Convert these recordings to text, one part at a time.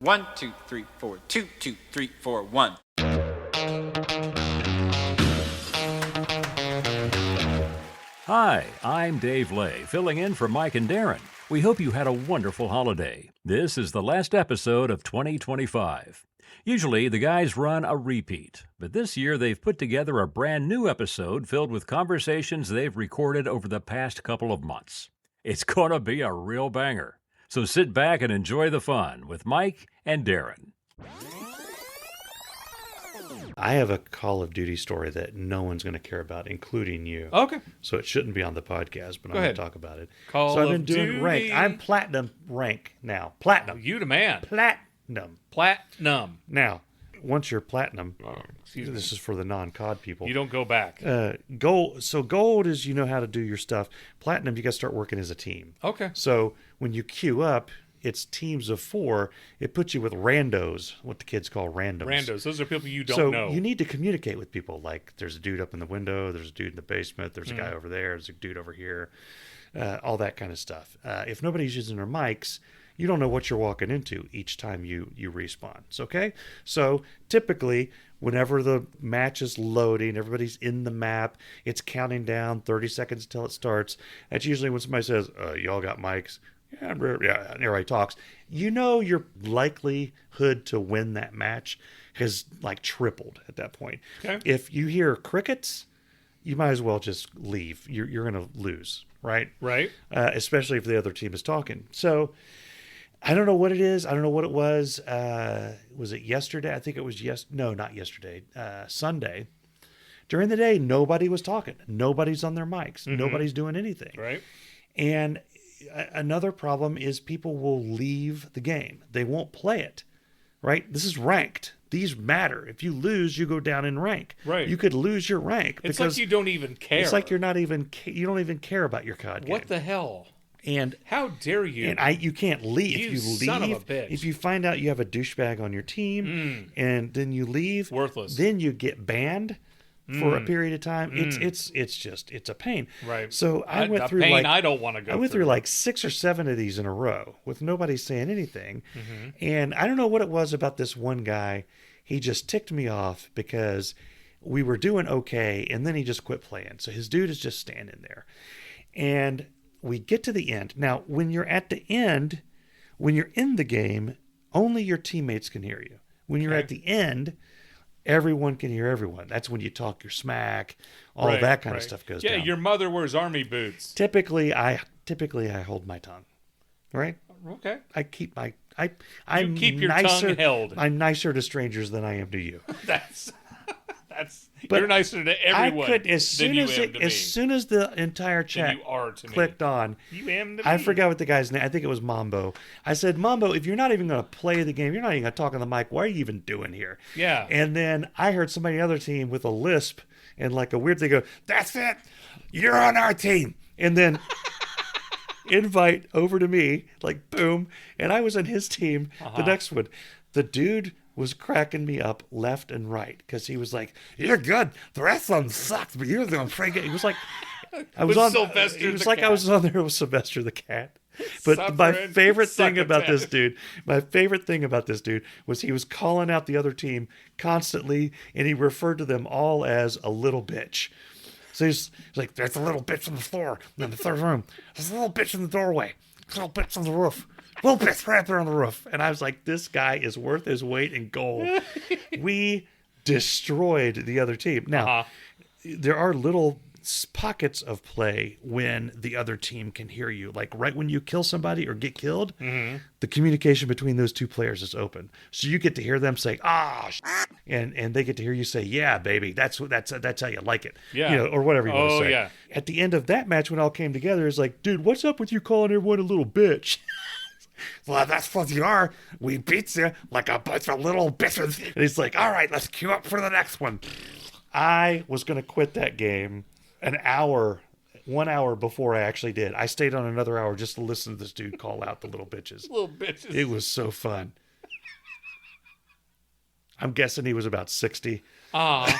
1, 2, 3, 4, 2, 2, 3, 4, 1. Hi, I'm Dave Lay, filling in for Mike and Darin. We hope you had a wonderful holiday. This is the last episode of 2025. Usually, the guys run a repeat, but this year they've put together a brand new episode filled with conversations they've recorded over the past couple of months. It's gonna be a real banger. So sit back and enjoy the fun with Mike and Darin. I have a Call of Duty story that no one's going to care about, including you. Okay. So it shouldn't be on the podcast, but I'm going to talk about it. Call I've been of doing Duty. rank. I'm platinum rank now. Platinum. You the man. Platinum. Now, once you're platinum, Excuse me. this is for the non-COD people. You don't go back. Gold. So gold is you know how to do your stuff. Platinum, you got to start working as a team. Okay. So when you queue up, it's teams of 4. It puts you with randos, what the kids call randoms. Randos. Those are people you don't So know. you need to communicate with people. Like there's a dude up in the window, there's a dude in the basement, there's a guy over there, there's a dude over here, all that kind of stuff. If nobody's using their mics, you don't know what you're walking into each time you respawn. It's okay? So typically, whenever the match is loading, everybody's in the map, it's counting down 30 seconds until it starts. That's usually when somebody says, y'all got mics? Yeah, and everybody talks. You know your likelihood to win that match has like tripled at that point. Okay. If you hear crickets, you might as well just leave. You're going to lose, right? Right. Especially if the other team is talking. So I don't know what it is. I don't know what it was. Was it yesterday? I think it was No, not yesterday. Sunday. During the day, nobody was talking. Nobody's on their mics. Mm-hmm. Nobody's doing anything. Right. And another problem is people will leave the game. They won't play it, right? This is ranked. These matter. If you lose, you go down in rank. Right. You could lose your rank. It's like you don't even care. It's like you don't even care about your COD game. What the hell? And how dare you? And you can't leave. You if you leave, son of a bitch. If you find out you have a douchebag on your team and then you leave, worthless. Then you get banned for a period of time. It's a pain. Right. So I went through I don't want to go. I went through like 6 or 7 of these in a row with nobody saying anything. Mm-hmm. And I don't know what it was about this one guy. He just ticked me off because we were doing okay, and then he just quit playing. So his dude is just standing there. And we get to the end. Now, when you're at the end, when you're in the game, only your teammates can hear you. When you're at the end, everyone can hear everyone. That's when you talk your smack. All that kind of stuff goes down. Yeah, your mother wears army boots. Typically I hold my tongue. Right? Okay. I keep my You keep your tongue held. I'm nicer to strangers than I am to you. That's But you're nicer to everyone. as soon as the entire chat you are to clicked me. on, You am to I me. forgot what the guy's name. I think it was Mambo. I said, Mambo, if you're not even going to play the game, you're not even going to talk on the mic. What are you even doing here? Yeah. And then I heard somebody on the other team with a lisp and like a weird thing go, "That's it. You're on our team." And then invite over to me, like boom, and I was on his team. The next one, the dude was cracking me up left and right because he was like, "You're good. The rest of them sucked, but you're doing pretty good." He was like, I was on. Sylvester It was the like Cat. I was on there with Sylvester the Cat. But my Suffering favorite thing about this succotash. dude was he was calling out the other team constantly, and he referred to them all as a little bitch. So he's like, "There's a little bitch on the floor in the third room. There's a little bitch in the doorway. There's a little bitch on the roof. Little bitch right there on the roof." And I was like, this guy is worth his weight in gold. We destroyed the other team. Now, there are little pockets of play when the other team can hear you. Like right when you kill somebody or get killed, the communication between those two players is open. So you get to hear them say, and they get to hear you say, "Yeah, baby, that's how you like it." Yeah. Or whatever you want to say. Yeah. At the end of that match, when it all came together, it's like, "Dude, what's up with you calling everyone a little bitch?" "Well, that's what you are. We beat you like a bunch of little bitches." And he's like, "All right, let's queue up for the next one." I was going to quit that game 1 hour before I actually did. I stayed on another hour just to listen to this dude call out the little bitches. Little bitches. It was so fun. I'm guessing he was about 60. And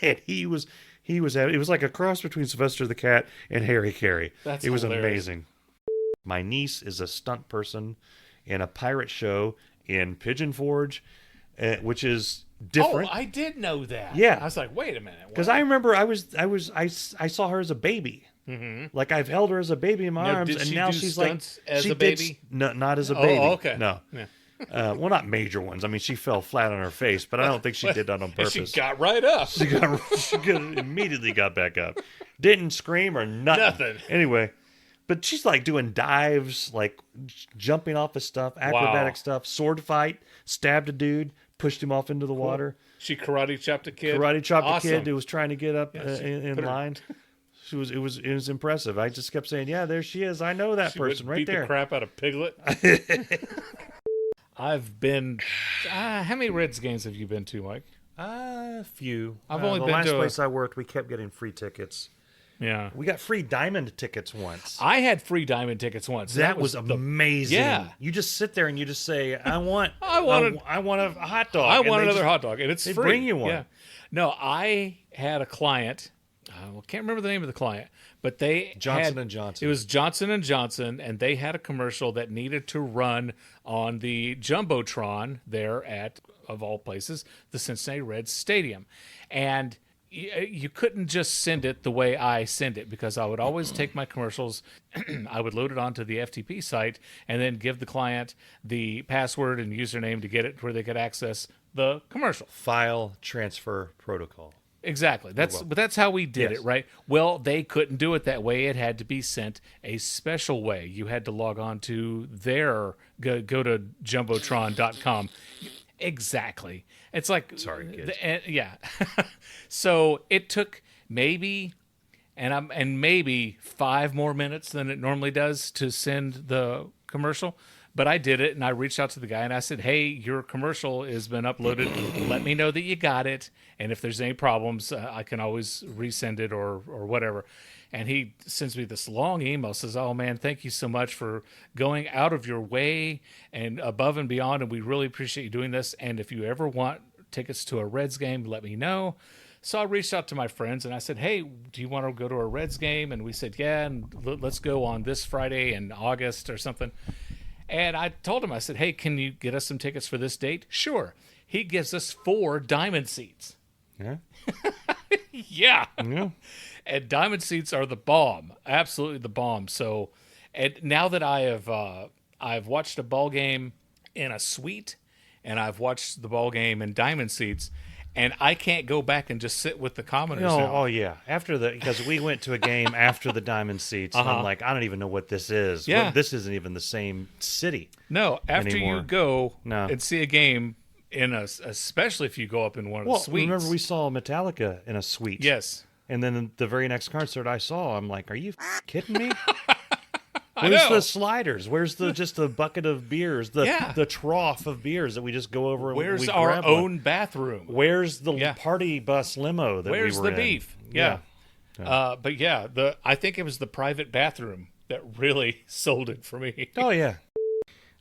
it was like a cross between Sylvester the Cat and Harry Carey. That's It was hilarious. amazing. My niece is a stunt person in a pirate show in Pigeon Forge, which is different. Oh, I did know that. Yeah. I was like, wait a minute. Because I remember I saw her as a baby. Mm-hmm. Like I've held her as a baby in my arms, did and she now do she's like stunts as she a baby? No, not as a baby. Oh, okay. No. Yeah. Well, not major ones. I mean, she fell flat on her face, but I don't think she did that on And purpose. she got right up. She immediately got back up. Didn't scream or nothing. Nothing. Anyway, but she's like doing dives, like jumping off of stuff, acrobatic stuff, sword fight, stabbed a dude, pushed him off into the water. She karate chopped a kid. Karate chopped Awesome. a kid who was trying to get up in put her- line. It was impressive. I just kept saying, "Yeah, there she is. I know that She person right beat there." the crap out of Piglet. I've been. How many Reds games have you been to, Mike? A few. I've only the been last to place I worked. We kept getting free tickets. Yeah. We got free diamond tickets once. I had free diamond tickets once. That was amazing. Yeah. You just sit there and you just say, "I want, I want I want a hot dog. I And want they another just- hot dog, and it's they free. bring you one. Yeah. No, I had a client. Can't remember the name of the client, but they Johnson had, and Johnson. It was Johnson and Johnson, and they had a commercial that needed to run on the jumbotron there at, of all places, the Cincinnati Reds Stadium, and you couldn't just send it the way I send it, because I would always take my commercials, I would load it onto the FTP site, and then give the client the password and username to get it where they could access the commercial. File transfer protocol. Exactly. But that's how we did Yes. it, right? Well, they couldn't do it that way. It had to be sent a special way. You had to log on to their go to jumbotron.com. Exactly. It's like Sorry, kids. Yeah. So it took maybe 5 more minutes than it normally does to send the commercial. But I did it, and I reached out to the guy, and I said, "Hey, your commercial has been uploaded. Let me know that you got it, and if there's any problems, I can always resend it or whatever." And he sends me this long email, says, "Oh, man, thank you so much for going out of your way and above and beyond, and we really appreciate you doing this. And if you ever want tickets to a Reds game, let me know." So I reached out to my friends, and I said, "Hey, do you want to go to a Reds game?" And we said, "Yeah, and let's go on this Friday in August or something." And I told him, I said, "Hey, can you get us some tickets for this date?" Sure. He gives us 4 diamond seats. Yeah. Yeah. Yeah. And diamond seats are the bomb. Absolutely the bomb. So, and now that I've watched a ball game in a suite, and I've watched the ball game in diamond seats, and I can't go back and just sit with the commoners now. Oh yeah. Because we went to a game after the diamond seats, and I'm like, I don't even know what this is. Yeah. Well, this isn't even the same city. No, after anymore. you go No. and see a game especially if you go up in one of the suites. Remember we saw Metallica in a suite. Yes. And then the very next concert I saw, I'm like, are you kidding me? I Where's know. the sliders? Where's just the bucket of beers? The trough of beers that we just go over and Where's we our grab one? own bathroom? Where's the Yeah. party bus limo that Where's we were the in? beef? Yeah. But yeah, I think it was the private bathroom that really sold it for me. Oh yeah.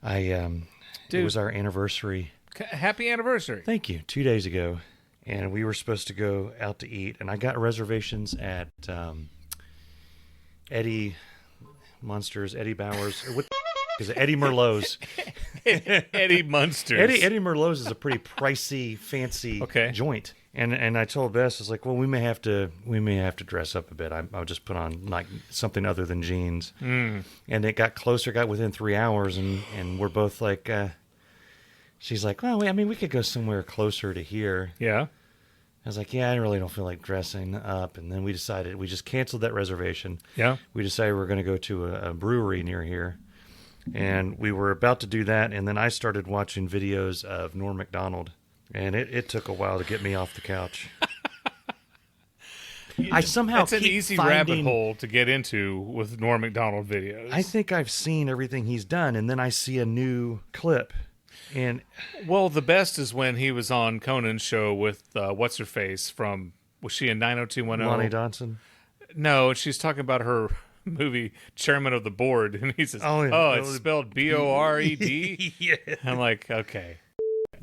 It Dude. was our anniversary. Happy anniversary. Thank you. 2 days ago, and we were supposed to go out to eat, and I got reservations at Eddie Bowers. What is it? Eddie Merlot's. Eddie Munsters. Eddie Merlot's is a pretty pricey, fancy Okay. joint. And I told Bess, I was like, well, we may have to dress up a bit. I'll just put on like something other than jeans. And it got closer, got within 3 hours, and we're both like, she's like, well, we could go somewhere closer to here. Yeah. I was like, yeah, I really don't feel like dressing up. And then we just canceled that reservation. Yeah. We decided we're going to go to a brewery near here. And we were about to do that, and then I started watching videos of Norm Macdonald. And it took a while to get me off the couch. I somehow It's an keep easy finding, rabbit hole to get into with Norm Macdonald videos. I think I've seen everything he's done, and then I see a new clip. And Well, the best is when he was on Conan's show with what's her face from, was she in 90210? Lonnie Dodson. No, she's talking about her movie Chairman of the Board, and he says, Oh, yeah. "Oh, it's spelled B-O-R-E-D." Yeah. I'm like, okay.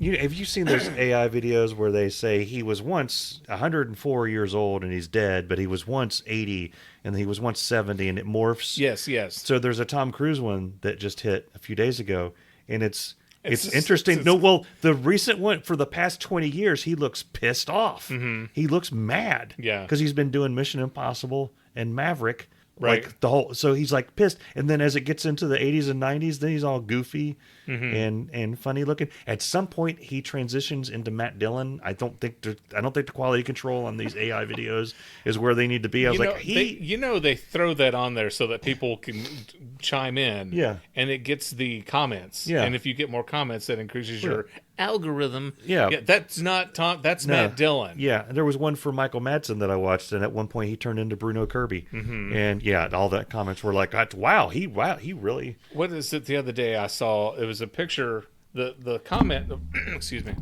Have you seen those AI videos where they say he was once 104 years old and he's dead, but he was once 80 and he was once 70 and it morphs? Yes. So there's a Tom Cruise one that just hit a few days ago, and it's It's interesting. No, well, the recent one for the past 20 years, he looks pissed off. He looks mad. Yeah. Because he's been doing Mission Impossible and Maverick. Right. Like the whole, so he's like pissed. And then as it gets into the 80s and 90s, then he's all goofy and funny looking. At some point, he transitions into Matt Dillon. I don't think the quality control on these AI videos is where they need to be. I was like, they throw that on there so that people can chime in. Yeah. And it gets the comments. Yeah. And if you get more comments, that increases your algorithm. Yeah. That's not Tom. That's Matt Dillon. Yeah, there was one for Michael Madsen that I watched, and at one point he turned into Bruno Kirby, and yeah, all the comments were like, "Wow, he really." What is it? The other day I saw it was a picture. The comment, excuse me,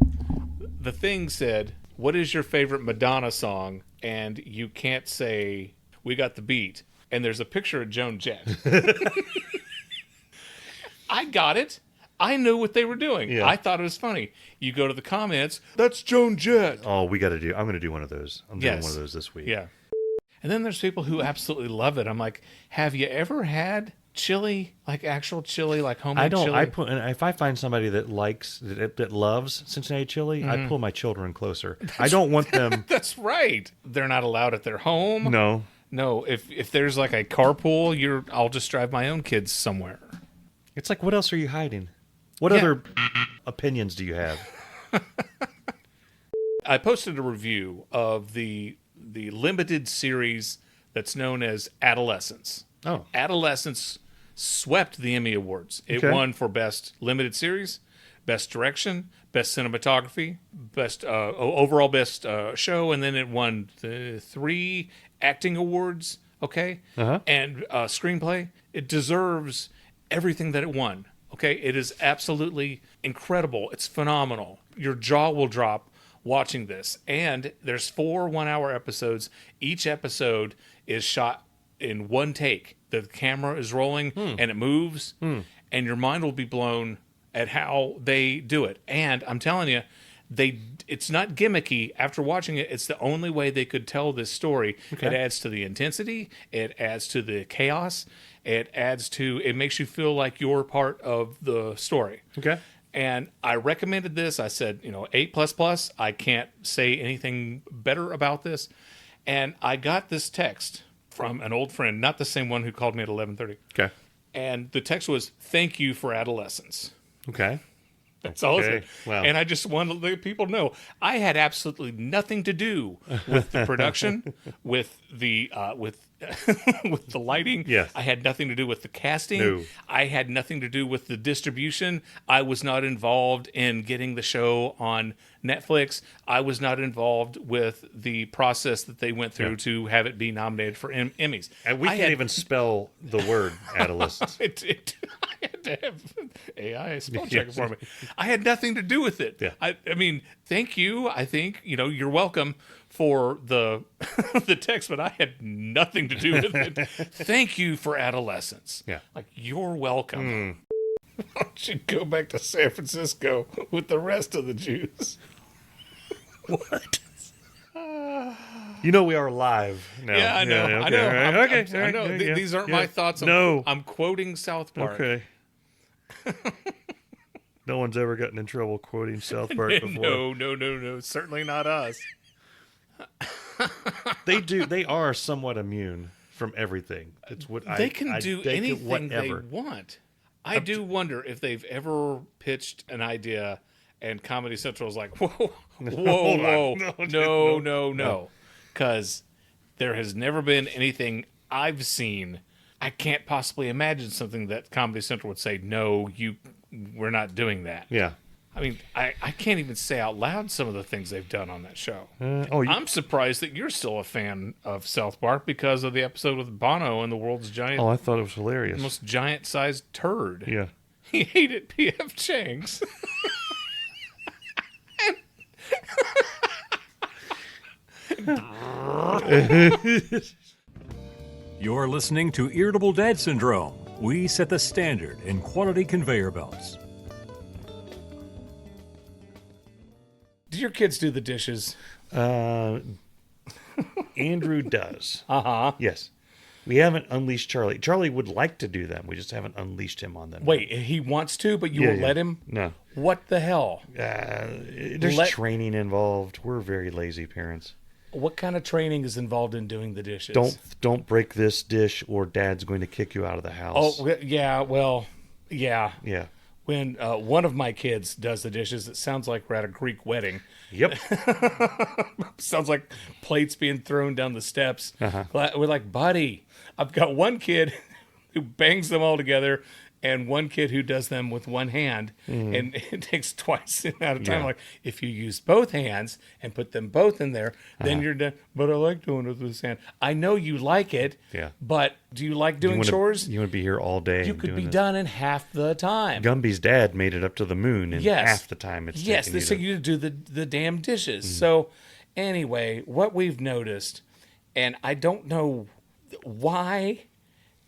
the thing said, "What is your favorite Madonna song?" And you can't say, "We Got the Beat." And there's a picture of Joan Jett. I got it. I knew what they were doing. Yeah. I thought it was funny. You go to the comments, that's Joan Jett. Oh, I'm going to do one of those. I'm doing one of those this week. Yeah. And then there's people who absolutely love it. I'm like, have you ever had chili, like actual chili, like homemade chili? If I find somebody that loves Cincinnati chili, I pull my children closer. I don't want them. That's right. They're not allowed at their home. No. If there's like a carpool, I'll just drive my own kids somewhere. It's like, what else are you hiding? What other opinions do you have? I posted a review of the limited series that's known as Adolescence. Oh. Adolescence swept the Emmy Awards. It won for Best Limited Series, Best Direction, Best Cinematography, Best overall Best Show, and then it won 3 acting awards, and screenplay. It deserves everything that it won. Okay, it is absolutely incredible. It's phenomenal. Your jaw will drop watching this. And there's 4 one-hour episodes. Each episode is shot in one take. The camera is rolling and it moves, and your mind will be blown at how they do it. And I'm telling you, it's not gimmicky. After watching it, it's the only way they could tell this story. Okay. It adds to the intensity. It adds to the chaos. It makes you feel like you're part of the story. Okay. And I recommended this. I said, 8++. I can't say anything better about this. And I got this text from an old friend, not the same one who called me at 11:30. Okay. And the text was, "Thank you for Adolescence." Okay. That's all it said. Wow. And I just want to let people know I had absolutely nothing to do with the production, with the with the lighting. Yes. I had nothing to do with the casting. No. I had nothing to do with the distribution. I was not involved in getting the show on Netflix. I was not involved with the process that they went through to have it be nominated for Emmys. And we can't even spell the word adolescence. I had to have AI spell check it for me. I had nothing to do with it. Yeah. I mean, thank you. I think, you're welcome for the the text, but I had nothing to do with it. Thank you for Adolescence. Yeah. Like, you're welcome. Why don't you go back to San Francisco with the rest of the Jews? What? We are live now. Yeah, I know. Yeah, I know. Okay. I know. Yeah, These aren't my thoughts. I'm quoting South Park. Okay. No one's ever gotten in trouble quoting South Park before. No. Certainly not us. They are somewhat immune from everything. It's what they can do anything they want. I do wonder if they've ever pitched an idea and Comedy Central is like, whoa, no. Because there has never been anything I've seen. I can't possibly imagine something that Comedy Central would say, no, we're not doing that. Yeah. I mean, I can't even say out loud some of the things they've done on that show. I'm surprised that you're still a fan of South Park because of the episode with Bono and the world's giant. Oh, I thought it was hilarious. Most giant-sized turd. Yeah. He hated P.F. Chang's. You're listening to Irritable Dad Syndrome. We set the standard in quality conveyor belts. Do your kids do the dishes? Andrew does. Uh-huh. Yes. We haven't unleashed Charlie. Charlie would like to do them. We just haven't unleashed him on them. Wait, he wants to, but you Yeah, won't yeah. let him? No. What the hell? There's training involved. We're very lazy parents. What kind of training is involved in doing the dishes? Don't break this dish or Dad's going to kick you out of the house. Oh, yeah, well, yeah. Yeah. When one of my kids does the dishes, it sounds like we're at a Greek wedding. Yep. Sounds like plates being thrown down the steps. Uh-huh. We're like, buddy, I've got one kid who bangs them all together and one kid who does them with one hand. And it takes twice the amount of time. Yeah. Like, if you use both hands and put them both in there, then you're done. But I like doing it with this hand. I know you like it, Yeah. but do you like doing chores? You want to be here all day. You and could doing be this. done in half the time. Gumby's dad made it up to the moon in Yes. half the time it's Yes, taken they you say to- you to do the damn dishes. So anyway, what we've noticed, and I don't know why,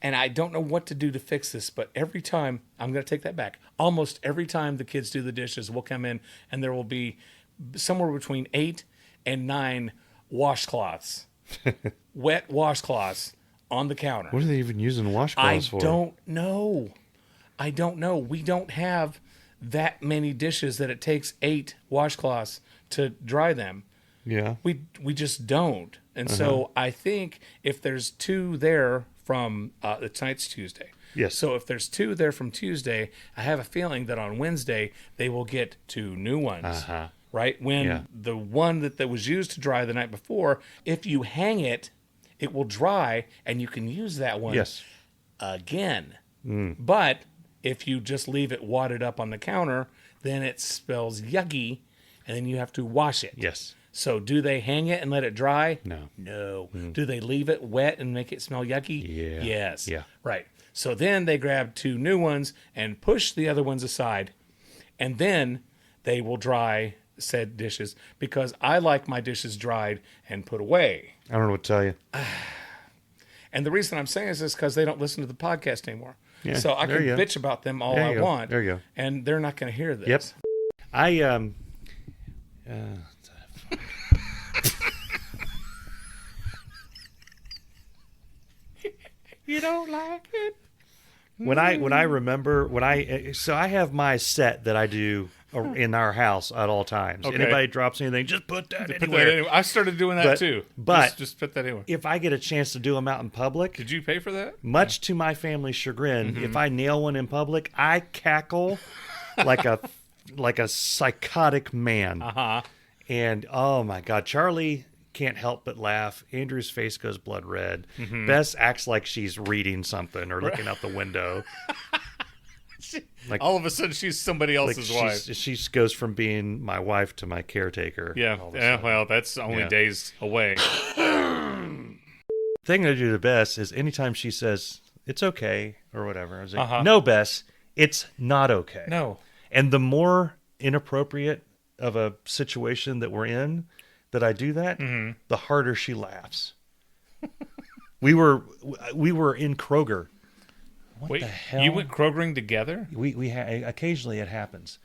and I don't know what to do to fix this, but every time, I'm going to take that back. Almost every time the kids do the dishes, we'll come in and there will be somewhere between 8 and 9 washcloths, wet washcloths on the counter. What are they even using I washcloths for? don't know. I don't know. We don't have that many dishes that it takes 8 washcloths to dry them. Yeah. We just don't. And so I think if there's 2 there from tonight's Tuesday. Yes. So if there's 2 there from Tuesday, I have a feeling that on Wednesday they will get 2 new ones. Uh-huh. Right? When Yeah. the one that was used to dry the night before, if you hang it, it will dry and you can use that one Yes. again. But if you just leave it wadded up on the counter, then it smells yucky and then you have to wash it. Yes. So do they hang it and let it dry? No. No. Do they leave it wet and make it smell yucky? Yeah. Yes. Yeah. Right. So then they grab 2 new ones and push the other ones aside. And then they will dry said dishes because I like my dishes dried and put away. I don't know what to tell you. And the reason I'm saying this is because they don't listen to the podcast anymore. Yeah, So I there can you go. bitch about them all There I you go. want. There you go. And they're not going to hear this. Yep. I You don't like it? when I remember so I have my set that I do in our house at all times. Okay. Anybody drops anything, just put that Put anywhere. that anywhere. I started doing that But- too. but- just put that anywhere. If I get a chance to do them out in public, Did you pay for that? much to my family's chagrin, Mm-hmm. if I nail one in public, I cackle like a psychotic man. Uh-huh. And oh my God, Charlie can't help but laugh. Andrew's face goes blood red. Mm-hmm. Bess acts like she's reading something or looking out the window. Like, All of a sudden, she's somebody like else's wife. she goes from being my wife to my caretaker. Yeah. all of a Yeah. sudden. Well, that's only Yeah. days away. Thing I do to Bess is anytime she says it's okay or whatever, I was like, Uh-huh. no, Bess, it's not okay. No. And the more inappropriate of a situation that we're in that I do that, Mm-hmm. the harder she laughs. we were in Kroger. Wait, the hell? you went Krogering together? Occasionally it happens.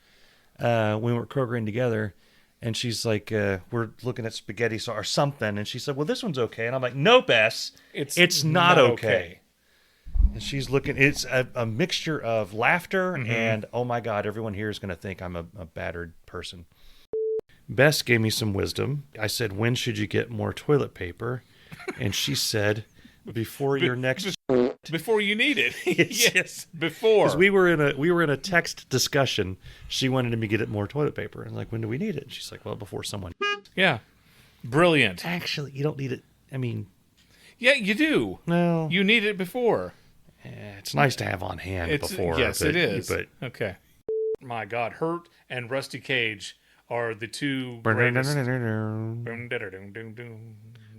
We were Krogering together, and she's like, we're looking at spaghetti sauce or something, and she said, well, this one's okay. And I'm like, no, Bess, it's not okay. And she's looking, it's a mixture of laughter and, oh my God, everyone here is going to think I'm a battered person. Bess gave me some wisdom. I said, when should you get more toilet paper? And she said, before your next... Before you need it. Yes. Before. Because we were in a text discussion. She wanted me to get more toilet paper. And like, when do we need it? And she's like, well, before someone... Yeah. Brilliant. Actually, you don't need it. I mean, Yeah, you do. no. You need it before. It's nice to have on hand before. Yes, but, it is. But Okay. My God, Hurt and Rusty Cage are the 2 greatest.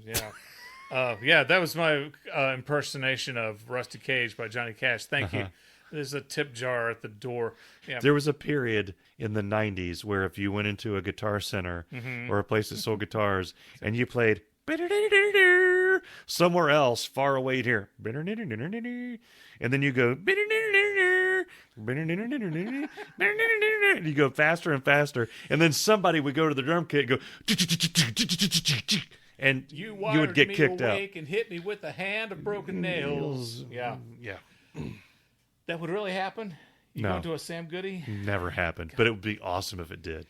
Yeah. Yeah, that was my impersonation of Rusty Cage by Johnny Cash. Thank you. There's a tip jar at the door. Yeah. there was a period in the 90s where if you went into a guitar center or a place that sold guitars and you played somewhere else far away here, and then you go, and you go faster and faster, and then somebody would go to the drum kit and go, and You you would get me kicked out. awake and hit me with a hand of broken nails. Yeah. Yeah. That would really happen? You No. go to a Sam Goody? Never happened, but it would be awesome if it did.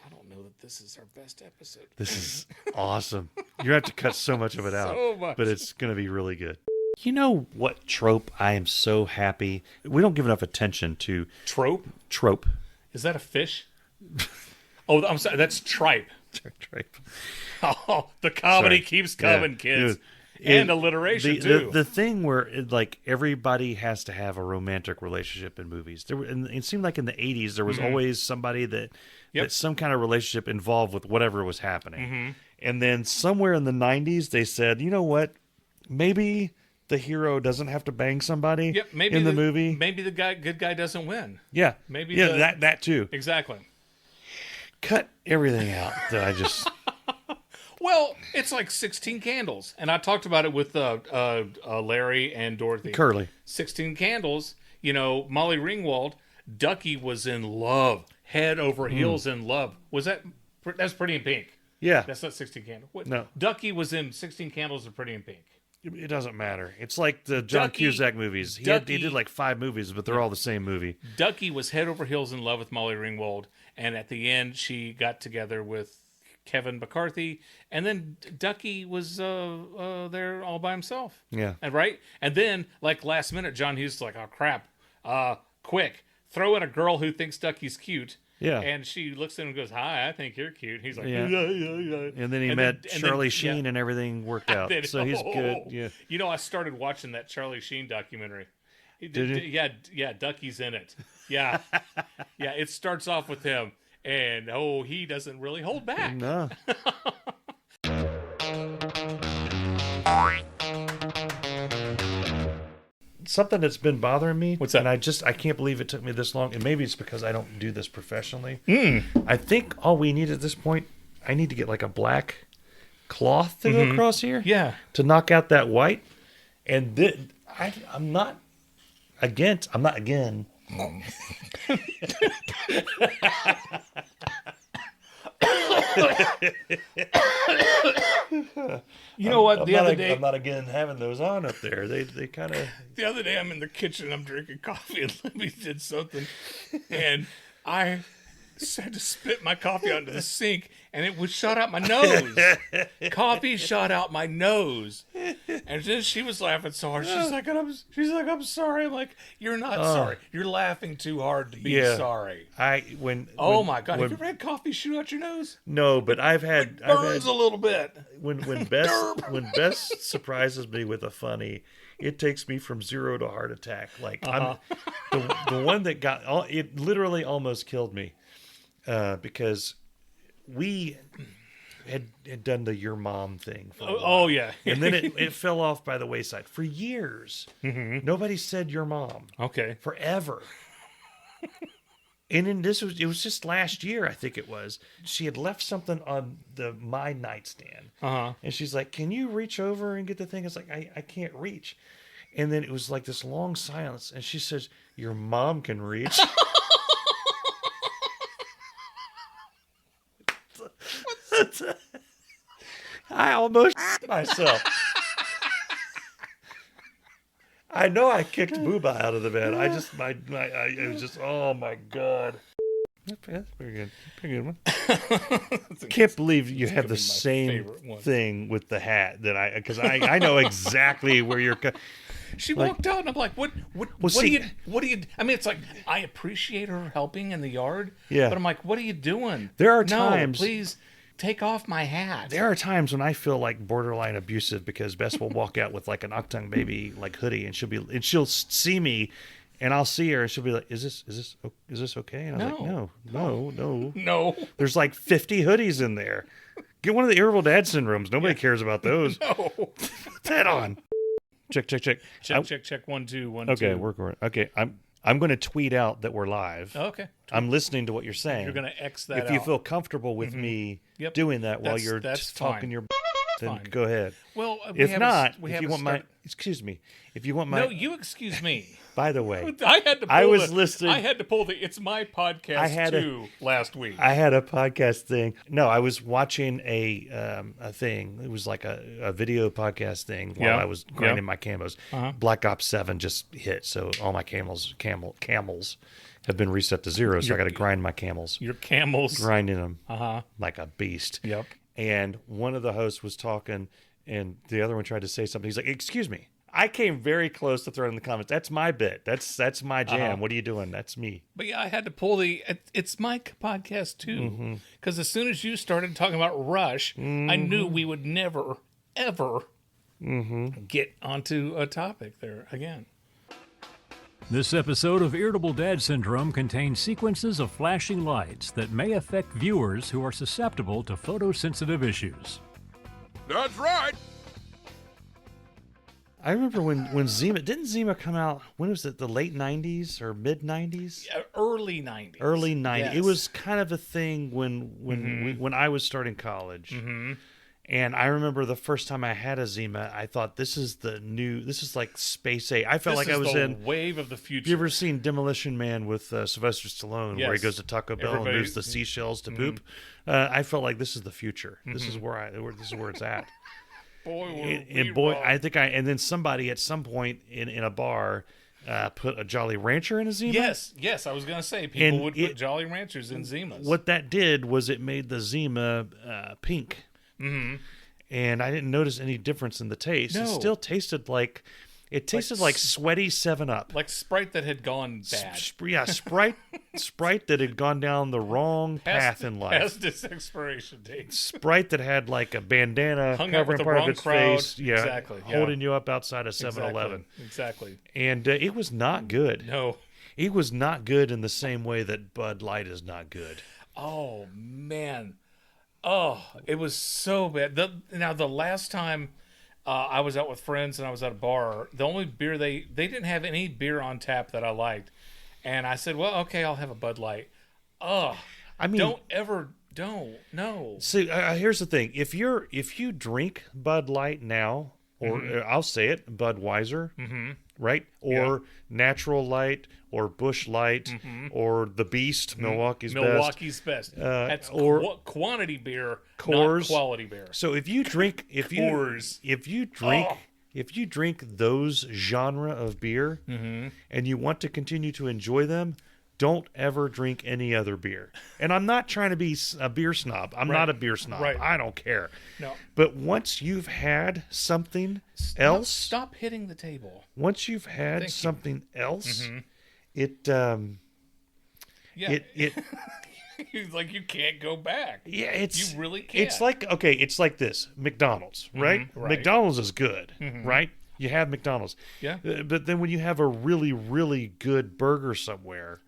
I don't know that this is our best episode. This is awesome. You're going to have to cut so much of it out, So much. but it's going to be really good. You know what trope I am so happy? We don't give enough attention to Trope? trope. Is that a fish? Oh, I'm sorry. That's tripe. Trope. Oh, the comedy Sorry. keeps coming, Yeah. kids. It- And alliteration, the, too. The thing where like everybody has to have a romantic relationship in movies. And it seemed like in the 80s there was always somebody that some kind of relationship involved with whatever was happening. And then somewhere in the 90s they said, you know what? Maybe the hero doesn't have to bang somebody maybe in the movie. Maybe the good guy doesn't win. Yeah. Maybe yeah, that too. Exactly. Cut everything out that I just Well, it's like 16 Candles. And I talked about it with Larry and Dorothy. Curly. 16 Candles, Molly Ringwald, Ducky was in love, head over heels in love. That's Pretty in Pink. Yeah. That's not 16 Candles. What? No. Ducky was in 16 Candles of Pretty in Pink. It doesn't matter. It's like the John Ducky- Cusack movies. He did like 5 movies, but they're all the same movie. Ducky was head over heels in love with Molly Ringwald, and at the end, she got together with Kevin McCarthy, and then Ducky was there all by himself. Yeah. And then, like last minute, John Hughes is like, "Oh crap! Quick, throw in a girl who thinks Ducky's cute." Yeah. And she looks at him and goes, "Hi, I think you're cute." He's like, Yeah. yeah. And then he met Charlie Sheen and everything worked out. So he's good. Yeah. I started watching that Charlie Sheen documentary. Did you? Yeah, Ducky's in it. Yeah. Yeah, it starts off with him, and he doesn't really hold back. No. Something that's been bothering me. What's that? And I can't believe it took me this long. And maybe it's because I don't do this professionally. I think all we need at this point, I need to get like a black cloth to go across here. Yeah. To knock out that white. And I'm not again. You know what? I'm not again having those on up there. They kind of. The other day, I'm in the kitchen, I'm drinking coffee, and Libby did something, and I had to spit my coffee onto the sink, and it would shot out my nose. Coffee shot out my nose, and then she was laughing so hard. She's like, "I'm sorry." I'm like, "You're not sorry. You're laughing too hard to be sorry." Oh My God! Have you ever had coffee shoot out your nose? No, but I've had Burns a little bit. when Bess surprises me with a funny, it takes me from 0 to heart attack. Like I'm the one that it literally almost killed me because we had done the your mom thing for a while. Oh yeah, And then it fell off by the wayside for years. Nobody said your mom okay. forever. And then it was just last year, I think it was. She had left something on my nightstand. And she's like, "Can you reach over and get the thing?" It's like, I can't reach. And then it was like this long silence. And she says, "Your mom can reach." I almost myself. I know I kicked Booba out of the bed. It was just, oh my God. That's pretty good. Pretty good one. Can't believe you have the same thing with the hat because I know exactly where you're. She walked out, and I'm like, what do you? I mean, it's like I appreciate her helping in the yard. Yeah. But I'm like, what are you doing? There are No, times. please take off my hat. There are times when I feel like borderline abusive because Bess will walk out with like an Octung baby like hoodie, and she'll see me, and I'll see her, and she'll be like, "Is this okay?" And I'm like, "No. No. There's like 50 hoodies in there. Get one of the Irritable Dad syndromes. Nobody cares about those. No. Put that on. Check. Check. 1 2 1 Okay, 2. we're going. Okay, I'm going to tweet out that we're live. Oh, okay. I'm listening to what you're saying. You're going to X that if out. you feel comfortable with me doing that while you're that's talking fine. your then fine. go ahead. Well, If not, if you haven't want started- excuse me, if you want my, No, you excuse me. by the way, I had to. Pull I was listening. I had to pull the "It's my podcast" too last week. I had a podcast thing. No, I was watching a thing. It was like a video podcast thing while I was grinding my camos. Black Ops 7 just hit, so all my camels have been reset to 0. So I got to grind my camels. Your camels. Grinding them like a beast. Yep. And one of the hosts was talking, and the other one tried to say something. He's like, "Excuse me." I came very close to throwing in the comments. That's my bit. That's my jam. What are you doing? That's me. But yeah, I had to pull the "It's my podcast" too, because as soon as you started talking about Rush, I knew we would never, ever get onto a topic there again. This episode of Irritable Dad Syndrome contains sequences of flashing lights that may affect viewers who are susceptible to photosensitive issues. That's right. I remember when Zima didn't Zima come out. When was it? The late 90s or mid 90s? Early 90s. Early 90s. Yes. It was kind of a thing when I was starting college. And I remember the first time I had a Zima, I thought this is like Space 8. I felt like I was in wave of the future. You ever seen Demolition Man with Sylvester Stallone, where he Yes. goes to Taco Bell and moves the seashells to poop? I felt like this is the future. This is this is where it's at. And then somebody at some point in a bar put a Jolly Rancher in a Zima. Yes, I was gonna say people would put Jolly Ranchers in Zimas. What that did was it made the Zima pink. And I didn't notice any difference in the taste. No. It still tasted like sweaty 7-Up. like Sprite that had gone bad. Sprite that had gone down the wrong path in life. Past its expiration date. Sprite that had like a bandana Hung out with covering the part of wrong its crowd. face, Exactly, yeah. holding you up outside of 7-Eleven. Exactly. And it was not good. No. It was not good in the same way that Bud Light is not good. Oh man. Oh, it was so bad. The last time I was out with friends and I was at a bar, the only beer they didn't have any beer on tap that I liked, and I said, "Well, okay, I'll have a Bud Light." Oh, I mean, no. See, here's the thing: if you drink Bud Light now, or I'll say it, Budweiser, right, or Natural Light, or Busch Light, or the Beast, Milwaukee's Best. That's or quantity beer, Coors, not quality beer. So if you drink, Coors. if you drink those genre of beer, and you want to continue to enjoy them, don't ever drink any other beer. And I'm not trying to be a beer snob. I'm not a beer snob. Right. I don't care. No. But once you've had something else, Stop hitting the table. once you've had Thank you. something else, it Yeah. Like you can't go back. yeah, it's You really can't. It's like it's like this McDonald's, right? right. McDonald's is good, right? You have McDonald's, Yeah. But then when you have a really, really good burger somewhere,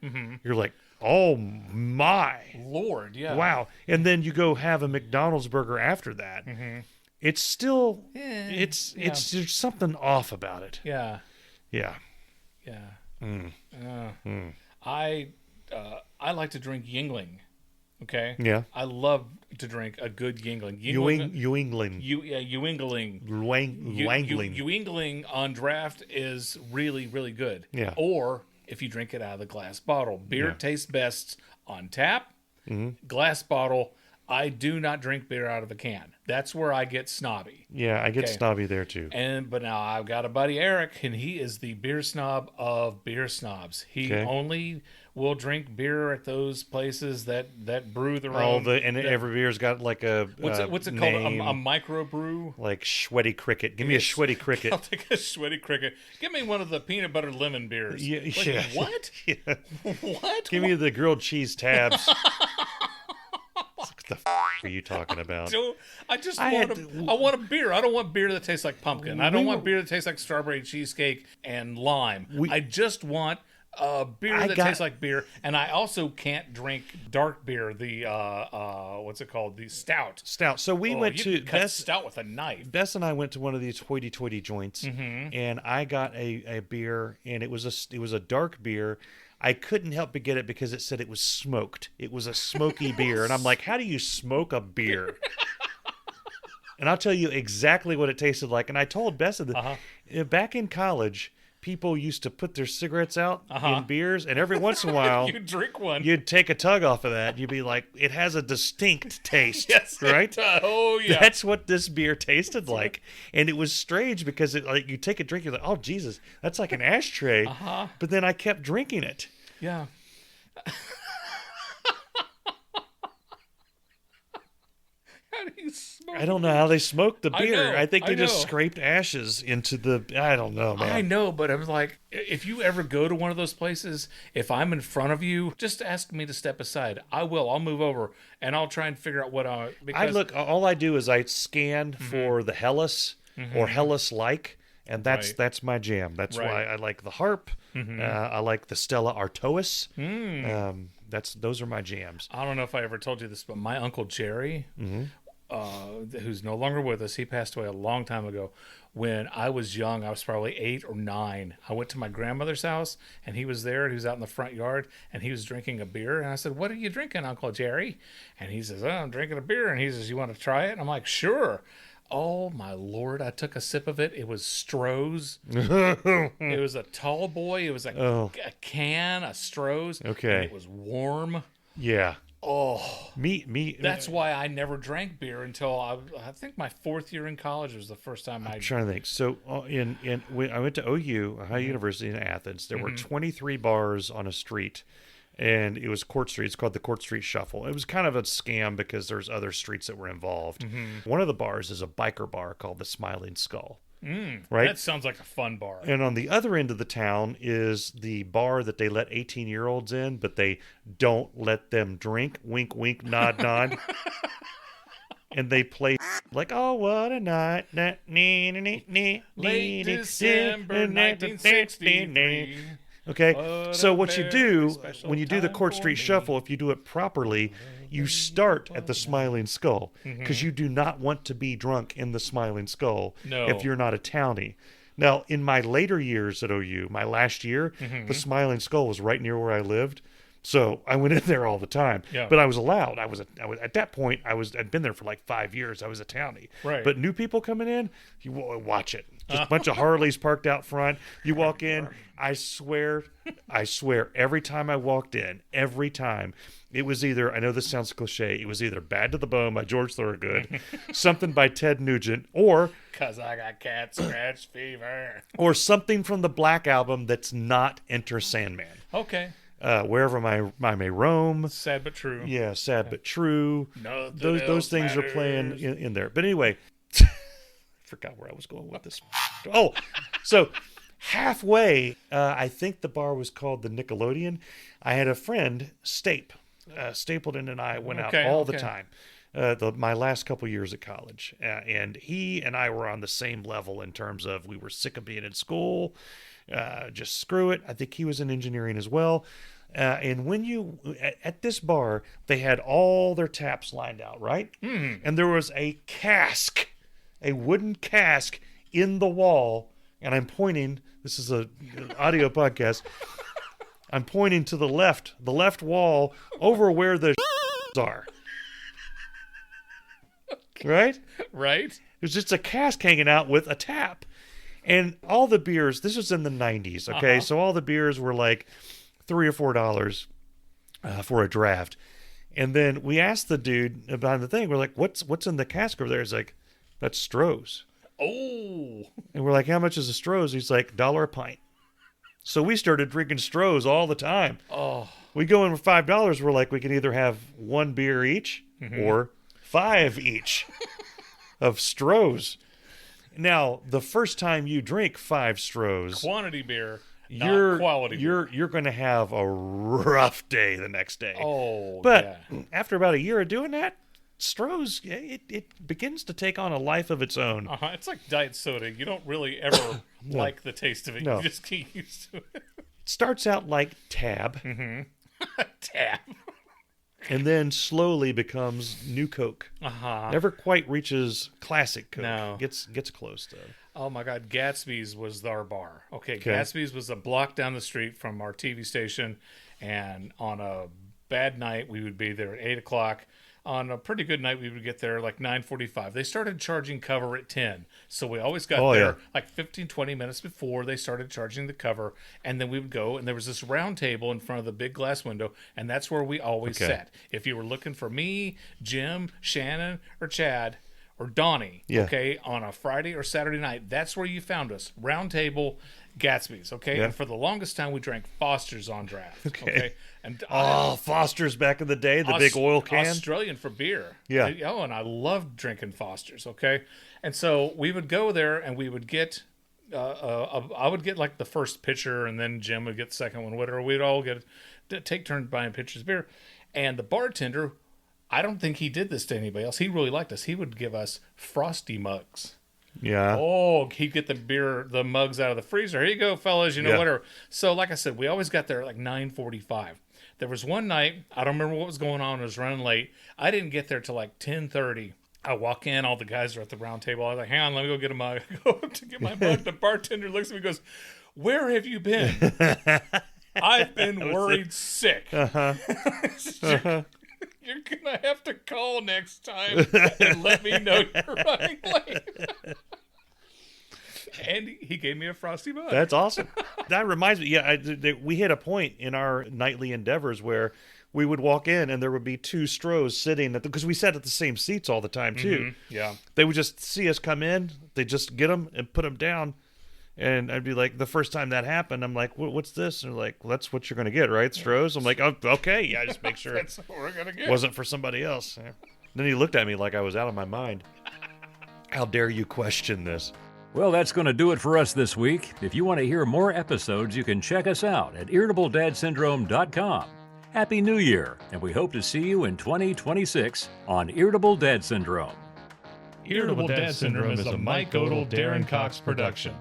you're like, oh my, Lord, yeah. wow! And then you go have a McDonald's burger after that. It's still, it's there's something off about it. Yeah. Yeah. I like to drink Yingling. Okay. Yeah. I love to drink a good Yingling. Ewingling. Yingling. Wangling. Yingling on draft is really, really good. Yeah. Or if you drink it out of the glass bottle, beer tastes best on tap. Glass bottle. I do not drink beer out of a can. That's where I get snobby. Yeah, I get snobby there too. But now I've got a buddy Eric, and he is the beer snob of beer snobs. He only will drink beer at those places that brew their own. Every beer's got like a what's it name, called? A microbrew. like Sweaty Cricket. Give me a Sweaty Cricket. I'll take a Sweaty Cricket. Give me one of the peanut butter lemon beers. Yeah, Like, yeah. What? Yeah. What? Give me the grilled cheese tabs. What the are you talking about? I want a beer. I don't want beer that tastes like pumpkin. I don't want beer that tastes like strawberry cheesecake and lime. I just want a beer that tastes like beer. And I also can't drink dark beer. The what's it called? The stout. So we went you to can cut stout with a knife. Bess and I went to one of these hoity-toity joints, and I got a beer, and it was a dark beer. I couldn't help but get it because it said it was smoked. It was a smoky beer, and I'm like, how do you smoke a beer? And I'll tell you exactly what it tasted like. And I told Bessa that back in college, people used to put their cigarettes out in beers, and every once in a while, You drink one. you'd take a tug off of that. You'd be like, it has a distinct taste, Yes, right? it does. Oh, yeah. That's what this beer tasted like. And it was strange because you take a drink, you're like, oh, Jesus, that's like an ashtray. But then I kept drinking it. Yeah. How do you smoke? I don't know how they smoked the beer. know, I think they I just know. scraped ashes into the. I don't know, man. I know, but I was like, if you ever go to one of those places, if I'm in front of you, just ask me to step aside. I will. I'll move over and I'll try and figure out what I. Because, I look. All I do is I scan for the Hellas or Hellas-like, and that's my jam. That's why I like the harp. I like the Stella Artois. Those are my jams. I don't know if I ever told you this, but my Uncle Jerry, who's no longer with us, he passed away a long time ago. When I was young, I was probably 8 or 9. I went to my grandmother's house, and he was there. He was out in the front yard, and he was drinking a beer. And I said, "What are you drinking, Uncle Jerry?" And he says, "Oh, I'm drinking a beer." And he says, "You want to try it?" And I'm like, "Sure." Oh, my Lord. I took a sip of it. It was Stroh's. It was a tall boy. It was a can of Stroh's. Okay. And it was warm. Yeah. Oh. Me. That's why I never drank beer until I think my 4th year in college was the first time I'm trying to think. So when I went to OU, Ohio University in Athens, there were 23 bars on a street, and it was Court Street. It's called the Court Street Shuffle. It was kind of a scam because there's other streets that were involved. One of the bars is a biker bar called the Smiling Skull. Right? That sounds like a fun bar. And on the other end of the town is the bar that they let 18-year-olds in, but they don't let them drink. Wink, wink, nod, nod. And they play like, oh, what a night. Late December 1963. Okay, so what you do when you do the Court Street Shuffle, if you do it properly, you start at the Smiling Skull because you do not want to be drunk in the Smiling Skull if you're not a townie. Now, in my later years at OU, my last year, the Smiling Skull was right near where I lived. So I went in there all the time, but I was allowed. I was at that point. I'd been there for like 5 years. I was a townie, right? But new people coming in, you watch it. Just a bunch of Harleys parked out front. You walk in. I swear, every time I walked in, every time it was either. I know this sounds cliche. It was either "Bad to the Bone" by George Thorogood, something by Ted Nugent, or "'Cause I Got Cat Scratch Fever," or something from the Black Album that's not Enter Sandman. Okay. Wherever I may roam. Sad but true. Yeah, sad but true. Those things matters. are playing in there. But anyway, forgot where I was going with this. Oh, so halfway, I think the bar was called the Nickelodeon. I had a friend, Stapleton, and I went out all the time. My last couple years at college, and he and I were on the same level in terms of we were sick of being in school. Just screw it. I think he was in engineering as well. And when you at this bar, they had all their taps lined out, right? And there was a wooden cask in the wall. And I'm pointing. This is an audio podcast. I'm pointing to the left wall over where the are. Right? Right. There's just a cask hanging out with a tap. And all the beers, this was in the 90s, okay? So all the beers were like $3 or $4 for a draft. And then we asked the dude about the thing. We're like, what's in the cask over there? He's like, that's Stroh's. Oh. And we're like, how much is a Stroh's? He's like, $1 a pint. So we started drinking Stroh's all the time. Oh. We go in for $5. We're like, we can either have 1 beer each or 5 each of Stroh's. Now, the first time you drink 5 Stroh's, quantity beer, not quality beer. You're going to have a rough day the next day. Oh, but after about a year of doing that, Stroh's it begins to take on a life of its own. It's like diet soda. You don't really ever like the taste of it. No. You just get used to it. It starts out like Tab. Tab. And then slowly becomes New Coke. Never quite reaches Classic Coke. No. Gets close though. Oh my God, Gatsby's was our bar. Okay, Gatsby's was a block down the street from our TV station, and on a bad night we would be there at 8 o'clock. on a pretty good night, we would get there like 9:45. They started charging cover at 10. So we always got there like 15, 20 minutes before they started charging the cover. And then we would go, and there was this round table in front of the big glass window, and that's where we always sat. If you were looking for me, Jim, Shannon, or Chad, or Donnie, okay, on a Friday or Saturday night, that's where you found us. Round table, Gatsby's, okay? And for the longest time, we drank Foster's on draft, okay? And Foster's back in the day, the big oil can. Australian for beer. Yeah. And I loved drinking Foster's, okay? And so we would go there, and we would get, I would get like the first pitcher, and then Jim would get the second one, whatever. We'd all take turns buying pitchers of beer. And the bartender, I don't think he did this to anybody else. He really liked us. He would give us Frosty mugs. Yeah. Oh, he'd get the mugs out of the freezer. Here you go, fellas, whatever. So like I said, we always got there at like 9:45. There was one night, I don't remember what was going on. It was running late. I didn't get there till like 10:30. I walk in, all the guys are at the round table. I was like, hang on, let me go get a mug. I go to get my mug. The bartender looks at me and goes, where have you been? I've been worried sick. You're going to have to call next time and let me know you're running late. And he gave me a Frosty mug. That's awesome. That reminds me, we hit a point in our nightly endeavors where we would walk in and there would be two Strohs sitting because we sat at the same seats all the time too. Mm-hmm. Yeah. They would just see us come in, they just get them and put them down. And I'd be like, the first time that happened, I'm like, what's this? And they're like, well, that's what you're going to get, right, Strohs? I'm like, oh, okay. Yeah, just make sure that's what we're gonna get. Wasn't for somebody else. Yeah. Then he looked at me like I was out of my mind. How dare you question this? Well, that's going to do it for us this week. If you want to hear more episodes, you can check us out at IrritableDadSyndrome.com. Happy New Year, and we hope to see you in 2026 on Irritable Dad Syndrome. Irritable Dad Syndrome is a Mike Odell, Darin Cox production.